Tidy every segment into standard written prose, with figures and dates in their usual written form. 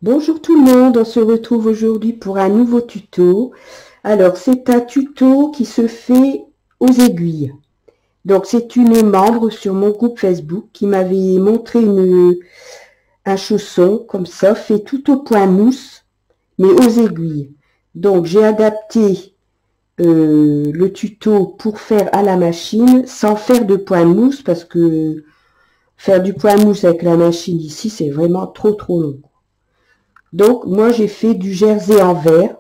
Bonjour tout le monde, on se retrouve aujourd'hui pour un nouveau tuto. Alors c'est un tuto qui se fait aux aiguilles. Donc c'est une membre sur mon groupe Facebook qui m'avait montré un chausson comme ça, fait tout au point mousse, mais aux aiguilles. Donc j'ai adapté le tuto pour faire à la machine sans faire de point mousse parce que faire du point mousse avec la machine ici c'est vraiment trop long. Donc, moi, j'ai fait du jersey envers.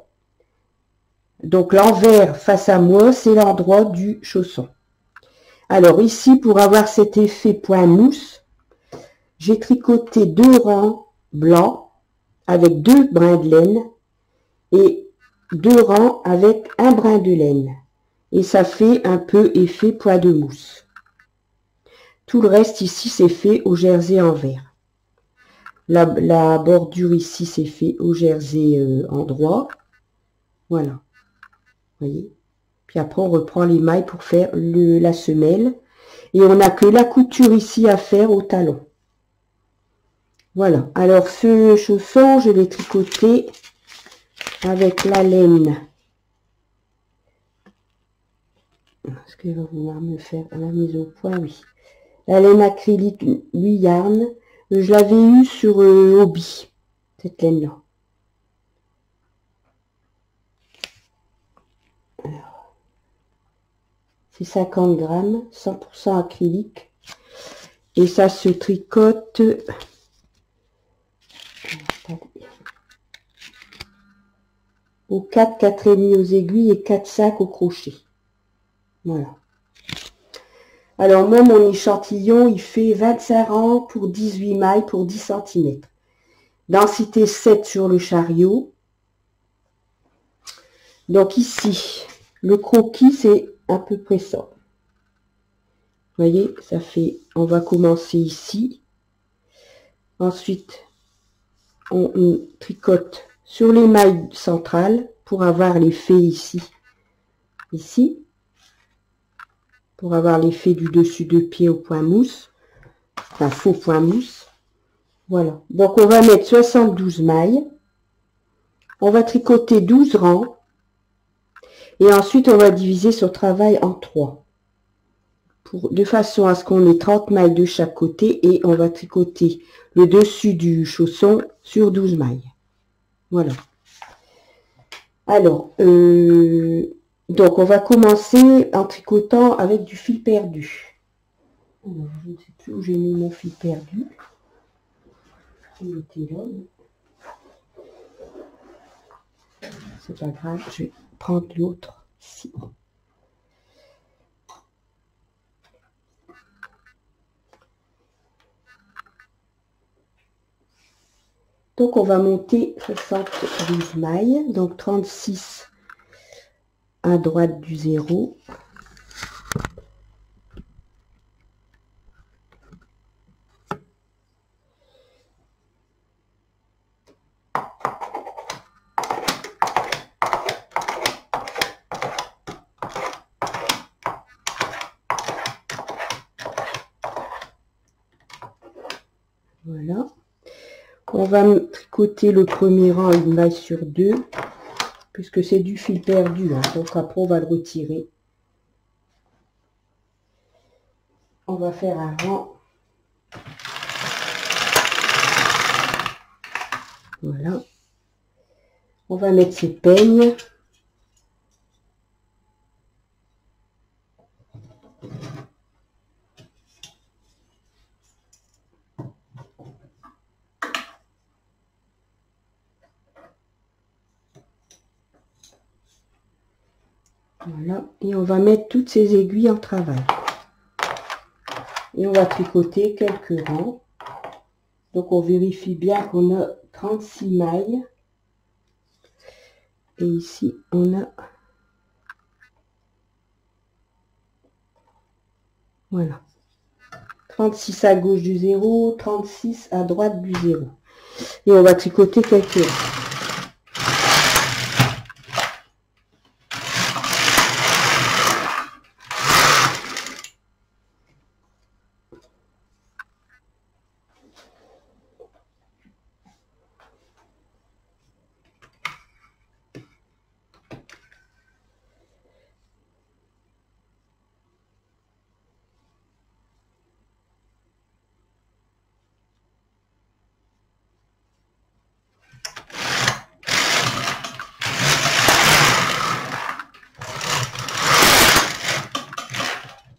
Donc, l'envers face à moi, c'est l'endroit du chausson. Alors, ici, pour avoir cet effet point mousse, j'ai tricoté 2 rangs blancs avec 2 brins de laine et 2 rangs avec un brin de laine. Et ça fait un peu effet point de mousse. Tout le reste ici, c'est fait au jersey envers. La bordure ici, c'est fait au jersey endroit. Voilà. Voyez. Puis après, on reprend les mailles pour faire la semelle. Et on n'a que la couture ici à faire au talon. Voilà. Alors, ce chausson, je l'ai tricoté avec la laine. Est-ce qu'il va vouloir me faire la mise au point? Oui. La laine acrylique, lui, yarn. Je l'avais eu sur Hobby, cette laine-là. C'est 50 grammes, 100% acrylique. Et ça se tricote au 4, 4,5 aux aiguilles et 4, 5 au crochet. Voilà. Alors moi, mon échantillon, il fait 25 rangs pour 18 mailles pour 10 cm. Densité 7 sur le chariot. Donc ici, le croquis, c'est à peu près ça. Vous voyez, ça fait, on va commencer ici. Ensuite, on tricote sur les mailles centrales pour avoir l'effet ici. Ici. Pour avoir l'effet du dessus de pied au point mousse. Enfin, faux point mousse. Voilà. Donc, on va mettre 72 mailles. On va tricoter 12 rangs. Et ensuite, on va diviser ce travail en 3. De façon à ce qu'on ait 30 mailles de chaque côté. Et on va tricoter le dessus du chausson sur 12 mailles. Voilà. Alors, donc on va commencer en tricotant avec du fil perdu. Alors, je ne sais plus où j'ai mis mon fil perdu. Il était là. C'est pas grave, je vais prendre l'autre ici. Donc on va monter 72 mailles, donc 36 à droite du 0. Voilà. On va tricoter le premier rang une maille sur 2, puisque c'est du fil perdu, hein, donc après on va le retirer. On va faire un rang. Voilà. On va mettre ses peignes. Voilà. Et on va mettre toutes ces aiguilles en travail. Et on va tricoter quelques rangs. Donc on vérifie bien qu'on a 36 mailles. Et ici on a... Voilà. 36 à gauche du 0, 36 à droite du 0. Et on va tricoter quelques rangs.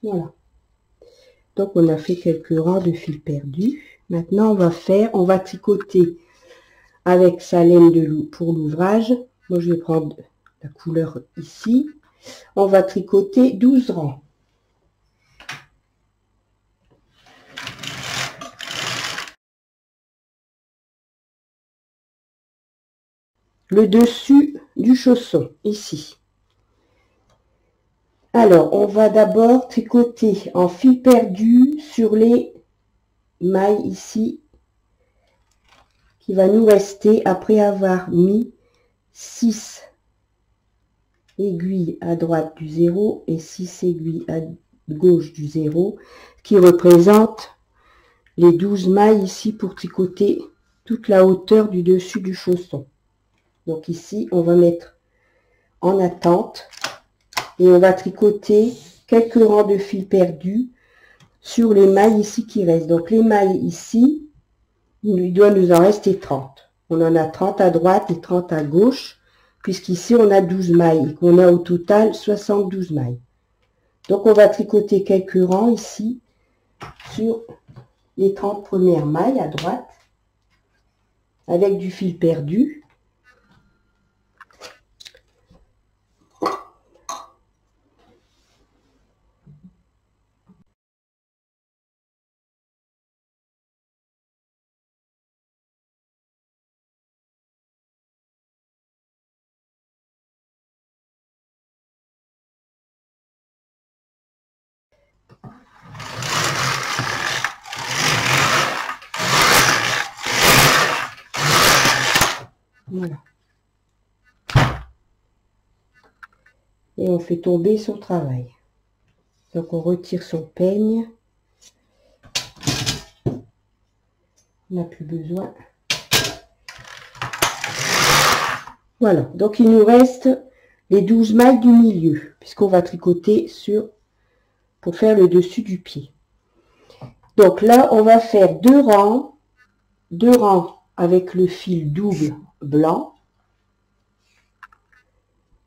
Voilà. Donc on a fait quelques rangs de fil perdu. Maintenant on va tricoter avec sa laine de loup pour l'ouvrage. Moi je vais prendre la couleur ici. On va tricoter 12 rangs. Le dessus du chausson, ici. Alors, on va d'abord tricoter en fil perdu sur les mailles ici, qui va nous rester après avoir mis 6 aiguilles à droite du 0 et 6 aiguilles à gauche du 0, qui représente les 12 mailles ici pour tricoter toute la hauteur du dessus du chausson. Donc ici, on va mettre en attente et on va tricoter quelques rangs de fil perdu sur les mailles ici qui restent. Donc les mailles ici, il doit nous en rester 30. On en a 30 à droite et 30 à gauche, puisqu'ici on a 12 mailles et qu'on a au total 72 mailles. Donc on va tricoter quelques rangs ici sur les 30 premières mailles à droite avec du fil perdu. Voilà. Et on fait tomber son travail. Donc on retire son peigne. On n'a plus besoin. Voilà, donc il nous reste les 12 mailles du milieu, puisqu'on va tricoter pour faire le dessus du pied. Donc là, on va faire deux rangs avec le fil double blanc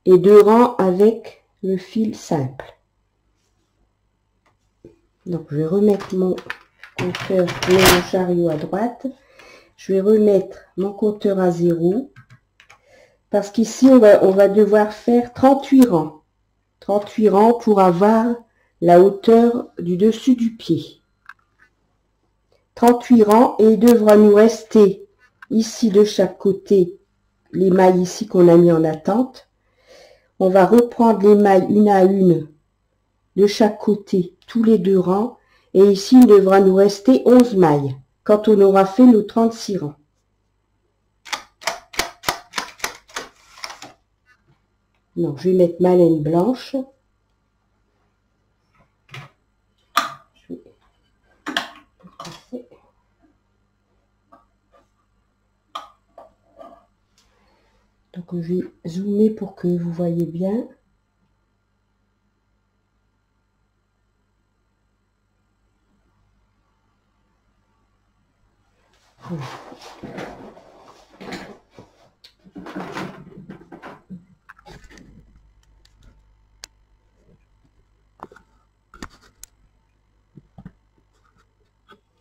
et 2 rangs avec le fil simple. Donc je vais remettre mon compteur, mon chariot à droite. Je vais remettre mon compteur à 0 parce qu'ici on va devoir faire 38 rangs. 38 rangs pour avoir la hauteur du dessus du pied. 38 rangs et il devra nous rester ici de chaque côté les mailles ici qu'on a mis en attente. On va reprendre les mailles une à une de chaque côté, tous les 2 rangs. Et ici, il devra nous rester 11 mailles quand on aura fait nos 36 rangs. Donc, je vais mettre ma laine blanche. Donc, je vais zoomer pour que vous voyez bien.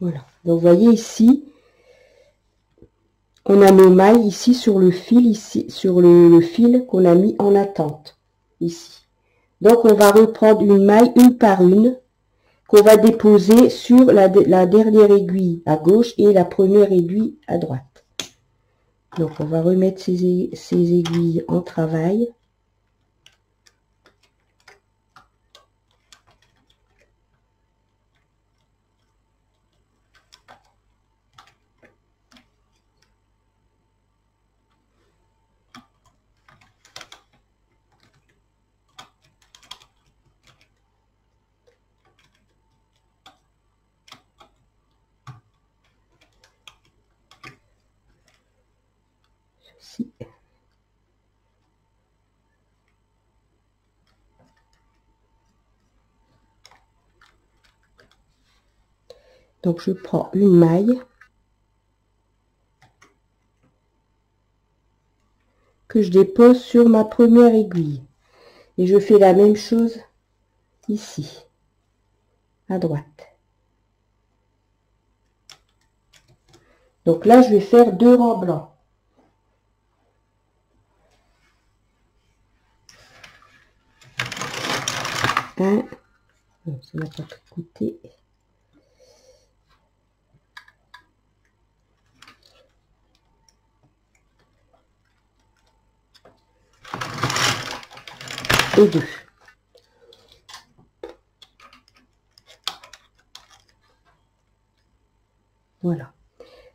Voilà. Donc, vous voyez ici, on a nos mailles ici sur le fil, ici sur le fil qu'on a mis en attente, ici. Donc, on va reprendre une maille une par une, qu'on va déposer sur la dernière aiguille à gauche et la première aiguille à droite. Donc, on va remettre ces aiguilles en travail. Ceci. Donc, je prends une maille que je dépose sur ma première aiguille. Et je fais la même chose ici. à droite. Donc là, je vais faire 2 rangs blancs. Un, non, ça n'a pas tout coûté. Et 2. Voilà.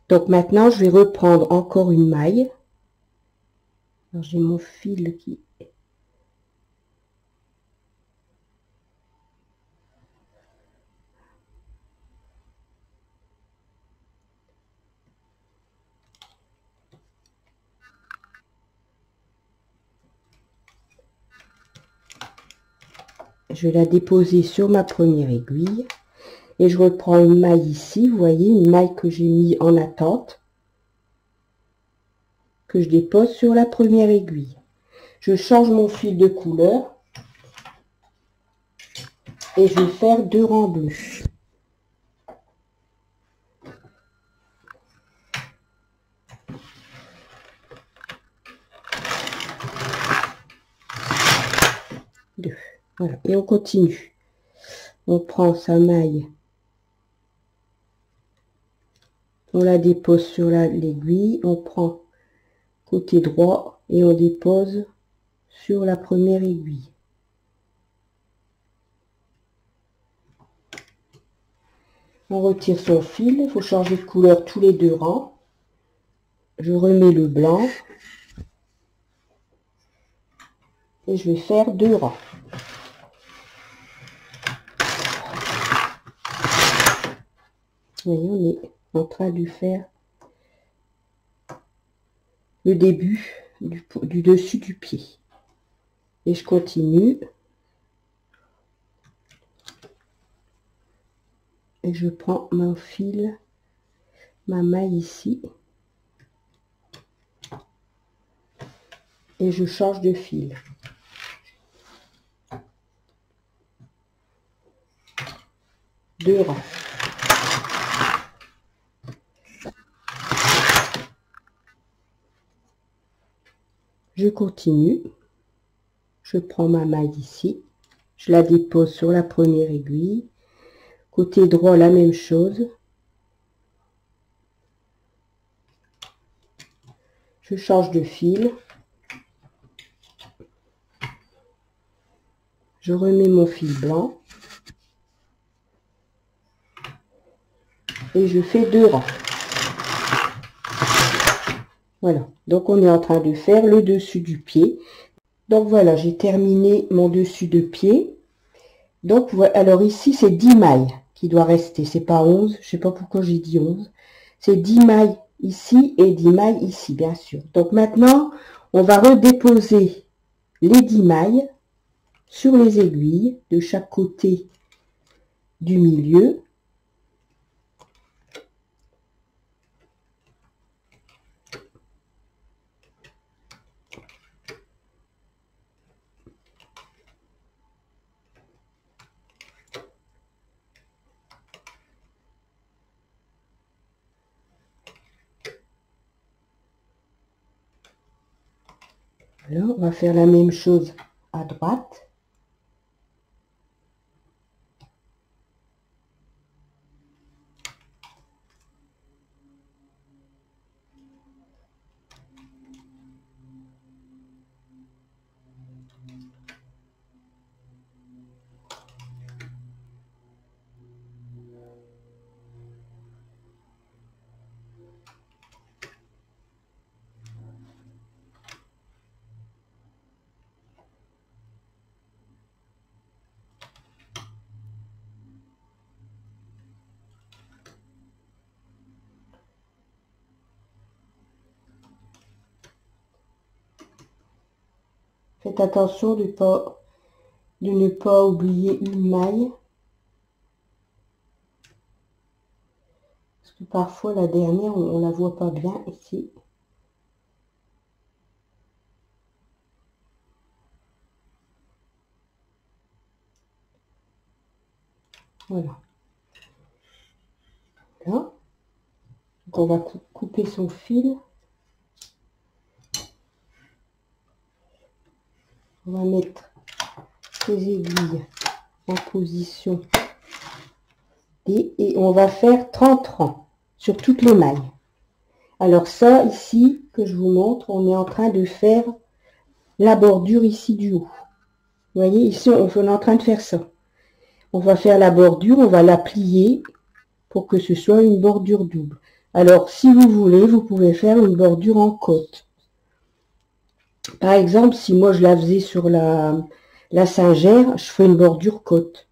Donc maintenant, je vais reprendre encore une maille. J'ai mon fil qui... Je vais la déposer sur ma première aiguille. Et je reprends une maille ici, vous voyez, une maille que j'ai mis en attente, que je dépose sur la première aiguille. Je change mon fil de couleur et je vais faire 2 rangs bleus. Deux. Voilà, et on continue. On prend sa maille, on la dépose sur l'aiguille, on prend côté droit et on dépose sur la première aiguille. On retire son fil, il faut changer de couleur tous les 2 rangs. Je remets le blanc et je vais faire 2 rangs. Vous voyez, on est en train de faire le début du dessus du pied. Et je continue. Et je prends mon fil, ma maille ici. Et je change de fil. Deux rangs. Je continue. Je prends ma maille ici. Je la dépose sur la première aiguille. Côté droit, la même chose. Je change de fil. Je remets mon fil blanc. Et je fais 2 rangs. Voilà. Donc on est en train de faire le dessus du pied. Donc voilà, j'ai terminé mon dessus de pied. Donc alors ici c'est 10 mailles qui doit rester. C'est pas 11. Je sais pas pourquoi j'ai dit 11. C'est 10 mailles ici et 10 mailles ici, bien sûr. Donc maintenant, on va redéposer les 10 mailles sur les aiguilles de chaque côté du milieu. Voilà, on va faire la même chose à droite. Faites attention de ne pas oublier une maille. Parce que parfois la dernière, on la voit pas bien ici. Voilà. Là. Donc on va couper son fil. On va mettre les aiguilles en position D et on va faire 30 rangs sur toutes les mailles. Alors ça, ici, que je vous montre, on est en train de faire la bordure ici du haut. Vous voyez, ici, on est en train de faire ça. On va faire la bordure, on va la plier pour que ce soit une bordure double. Alors, si vous voulez, vous pouvez faire une bordure en côte. Par exemple, si moi je la faisais sur la singère, je fais une bordure côte.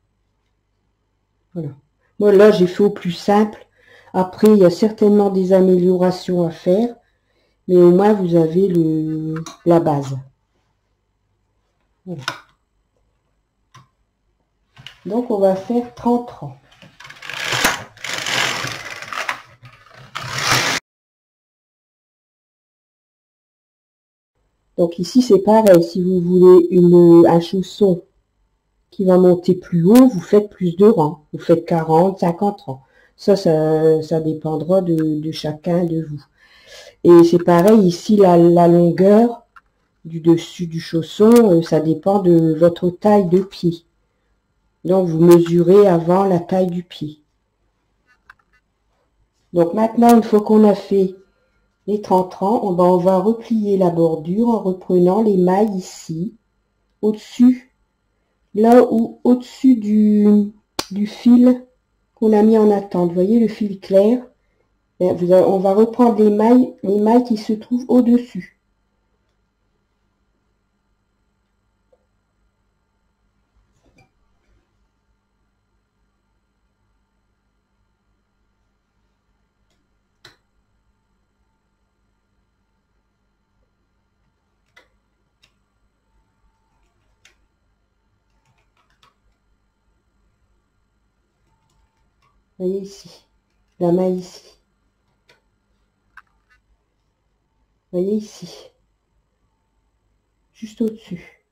Voilà. Moi, là, j'ai fait au plus simple. Après, il y a certainement des améliorations à faire, mais au moins, vous avez la base. Voilà. Donc, on va faire 30 rangs. Donc ici, c'est pareil. Si vous voulez un chausson qui va monter plus haut, vous faites plus de rangs. Vous faites 40, 50 rangs. Ça dépendra de chacun de vous. Et c'est pareil, ici, la longueur du dessus du chausson, ça dépend de votre taille de pied. Donc, vous mesurez avant la taille du pied. Donc, maintenant, une fois qu'on a fait les 30 rangs, on va replier la bordure en reprenant les mailles ici, au-dessus, là où, au-dessus du fil qu'on a mis en attente. Vous voyez le fil clair? On va reprendre les mailles qui se trouvent au-dessus. Vous voyez ici, la maille ici. Vous voyez ici, juste au-dessus.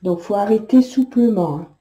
Donc, faut arrêter souplement. Hein.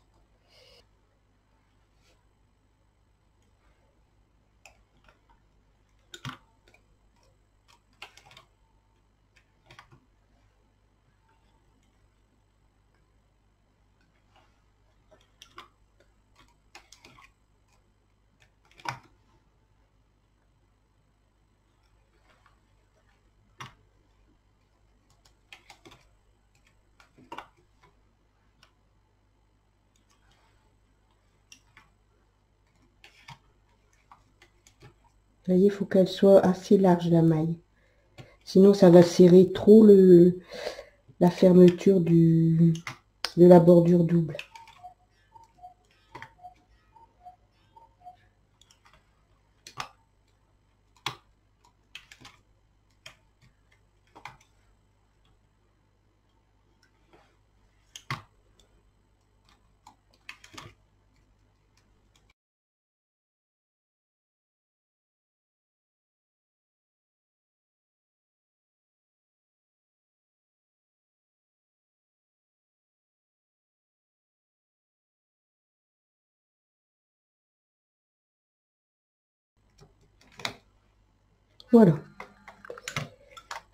Vous voyez, il faut qu'elle soit assez large, la maille. Sinon, ça va serrer trop la fermeture de la bordure double. Voilà.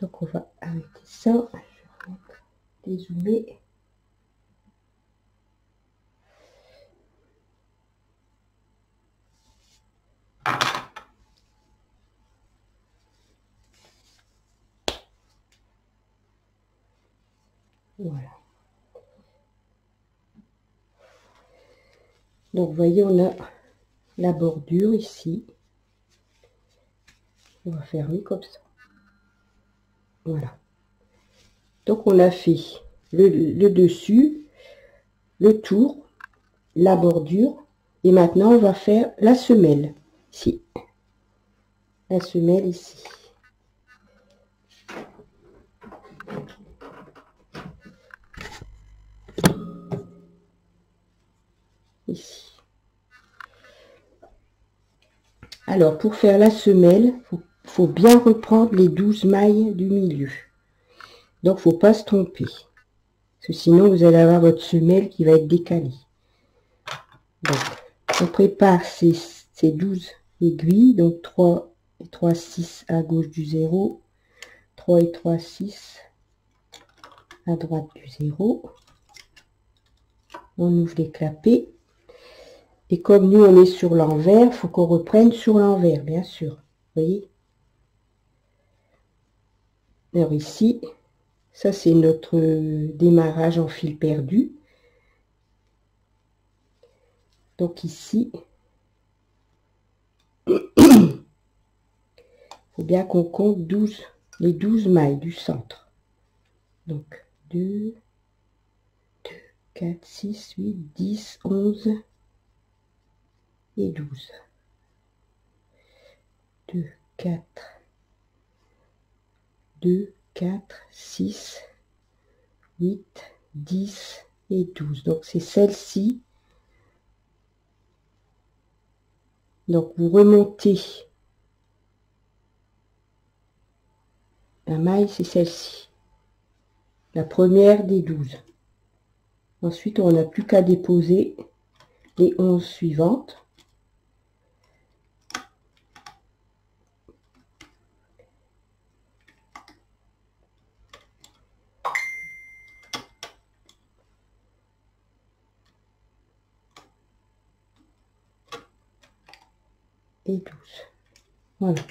Donc, on va arrêter ça. Je vais dézoomer. Voilà. Donc, vous voyez, on a la bordure ici. On va fermer comme ça. Voilà. Donc, on a fait le dessus, le tour, la bordure. Et maintenant, on va faire la semelle. Ici. La semelle ici. Ici. Alors, pour faire la semelle, faut bien reprendre les 12 mailles du milieu. Donc, faut pas se tromper. Parce que sinon, vous allez avoir votre semelle qui va être décalée. Donc, on prépare ces 12 aiguilles. Donc, 3 et 3, 6 à gauche du 0. 3 et 3, 6 à droite du 0. On ouvre les clapets. Et comme nous, on est sur l'envers, il faut qu'on reprenne sur l'envers, bien sûr. Vous voyez? Alors ici, ça c'est notre démarrage en fil perdu. Donc ici, il faut bien qu'on compte les 12 mailles du centre. Donc 2, 4, 6, 8, 10, 11 et 12. 2, 4, 2, 4, 6, 8, 10 et 12. Donc c'est celle-ci. Donc vous remontez la maille, c'est celle-ci. La première des 12. Ensuite, on n'a plus qu'à déposer les 11 suivantes. Et 12. Voilà.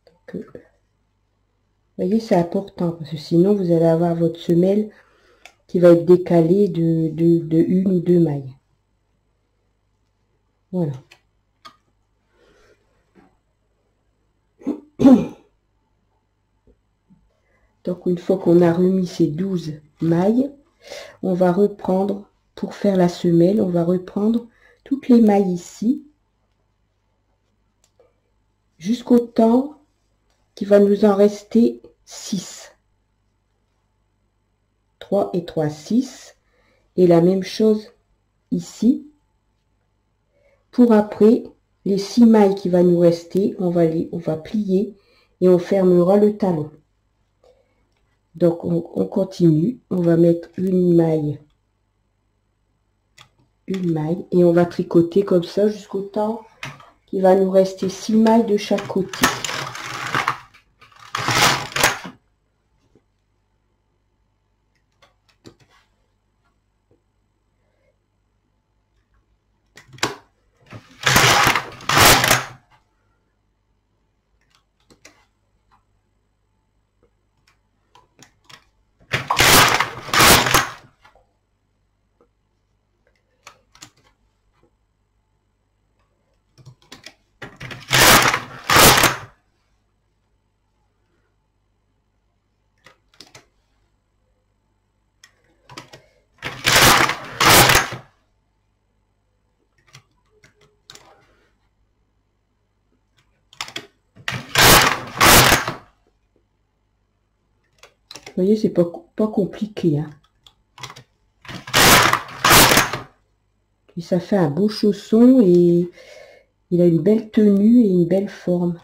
Donc, vous voyez, c'est important parce que sinon vous allez avoir votre semelle qui va être décalée de une ou deux mailles. Voilà. Donc une fois qu'on a remis ces 12 mailles, on va reprendre, pour faire la semelle, on va reprendre toutes les mailles ici, jusqu'au temps qu'il va nous en rester 6. 3 et 3, 6. Et la même chose ici. Pour après, les 6 mailles qui va nous rester, on va plier et on fermera le talon. Donc on continue, on va mettre une maille et on va tricoter comme ça jusqu'au temps qu'il va nous rester 6 mailles de chaque côté. Vous voyez, c'est pas compliqué, hein. Et ça fait un beau chausson et il a une belle tenue et une belle forme.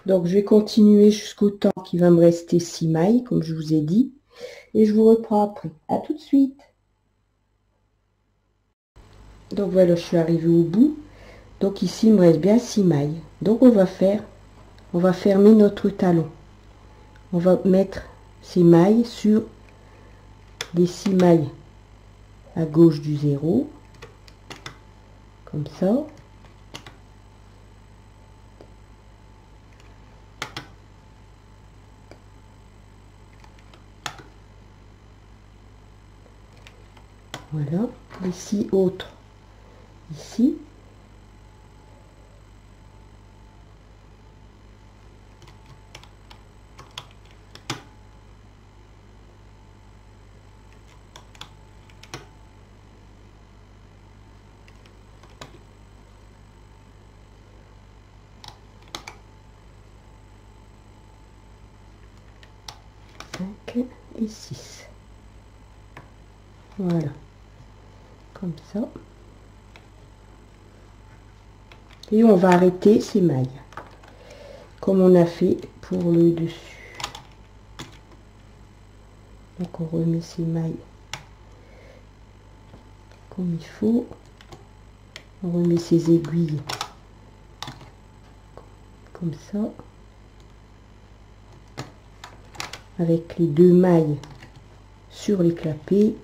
Donc, je vais continuer jusqu'au temps qu'il va me rester 6 mailles, comme je vous ai dit. Et je vous reprends après. À tout de suite. Donc, voilà, je suis arrivée au bout. Donc, ici, il me reste bien 6 mailles. Donc, on va fermer notre talon. On va mettre ces mailles sur les 6 mailles à gauche du 0. Comme ça. Voilà, ici autre, ici. Et 6. Voilà, comme ça. Et on va arrêter ces mailles, comme on a fait pour le dessus. Donc on remet ces mailles comme il faut. On remet ces aiguilles comme ça, avec les deux mailles sur les clapets.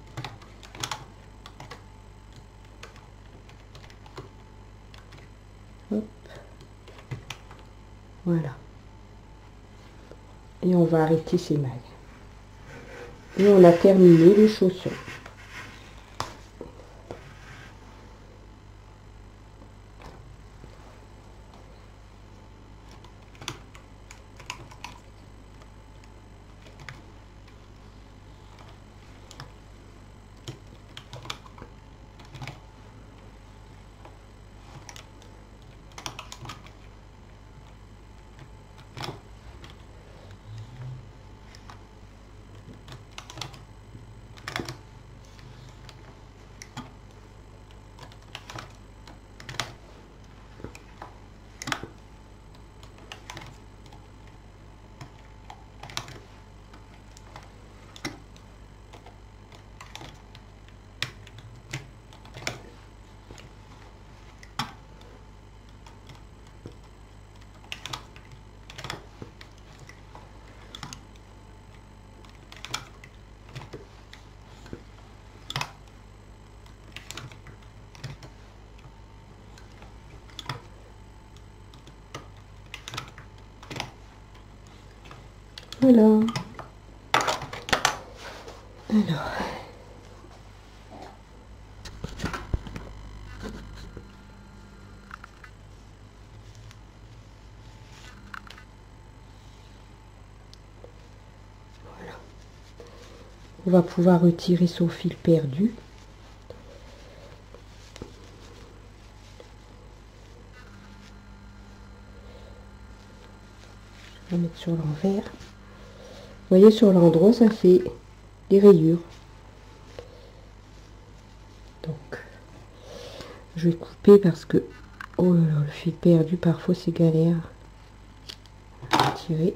Hop. Voilà. Et on va arrêter ces mailles. Et on a terminé le chausson. Voilà. Alors. Voilà. On va pouvoir retirer son fil perdu. Je vais mettre sur l'envers. Vous voyez, sur l'endroit, ça fait des rayures. Donc, je vais couper parce que, oh là là, le fil perdu, parfois c'est galère à tirer.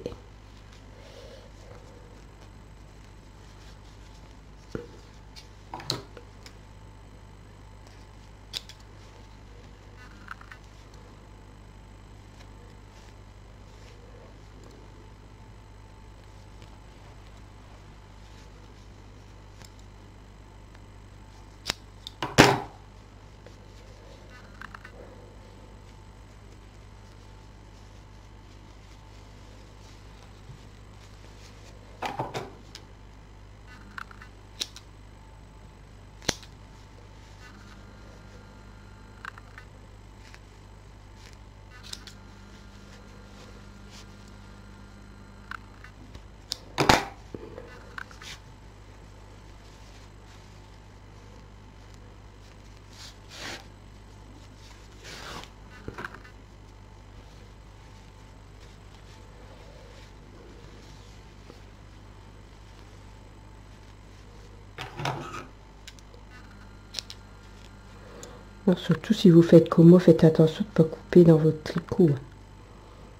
Alors, surtout si vous faites comme moi, faites attention de ne pas couper dans votre tricot.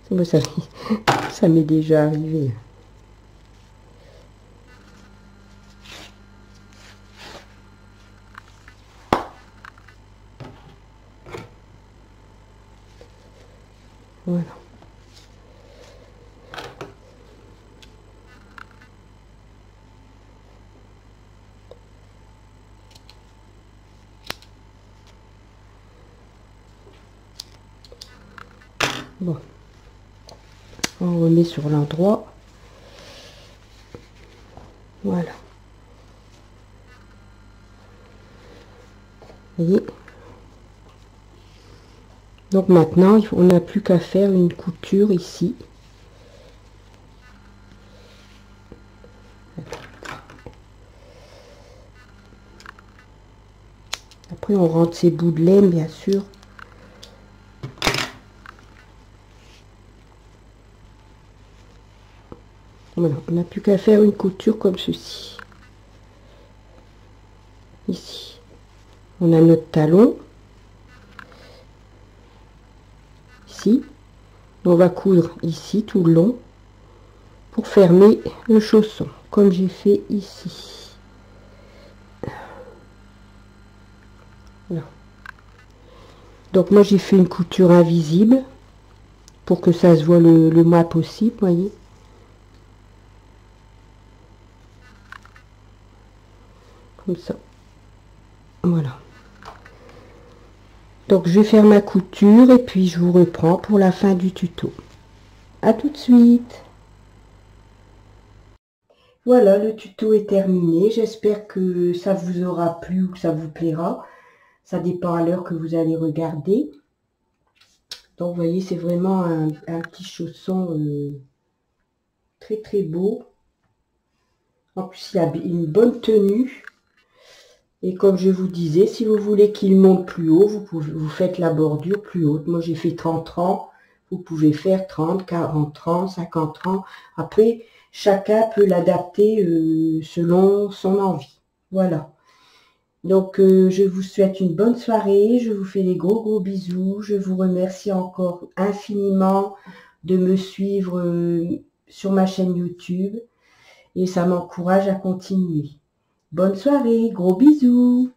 Moi, ça m'est déjà arrivé. Voilà. Bon, on remet sur l'endroit. Voilà. Voyez. Donc maintenant, on n'a plus qu'à faire une couture ici. Après, on rentre ces bouts de laine, bien sûr. Voilà, on n'a plus qu'à faire une couture comme ceci. Ici, on a notre talon. Ici, on va coudre ici tout le long pour fermer le chausson, comme j'ai fait ici. Voilà. Donc moi j'ai fait une couture invisible pour que ça se voit le moins possible, voyez. Comme ça. Voilà. Donc je vais faire ma couture et puis je vous reprends pour la fin du tuto. À tout de suite. Voilà, le tuto est terminé. J'espère que ça vous aura plu ou que ça vous plaira. Ça dépend à l'heure que vous allez regarder. Donc vous voyez, c'est vraiment un petit chausson très très beau. En plus, il a une bonne tenue. Et comme je vous disais, si vous voulez qu'il monte plus haut, vous faites la bordure plus haute. Moi, j'ai fait 30 rangs. Vous pouvez faire 30, 40 rangs, 50 rangs. Après, chacun peut l'adapter selon son envie. Voilà. Donc, je vous souhaite une bonne soirée. Je vous fais des gros bisous. Je vous remercie encore infiniment de me suivre sur ma chaîne YouTube. Et ça m'encourage à continuer. Bonne soirée, gros bisous.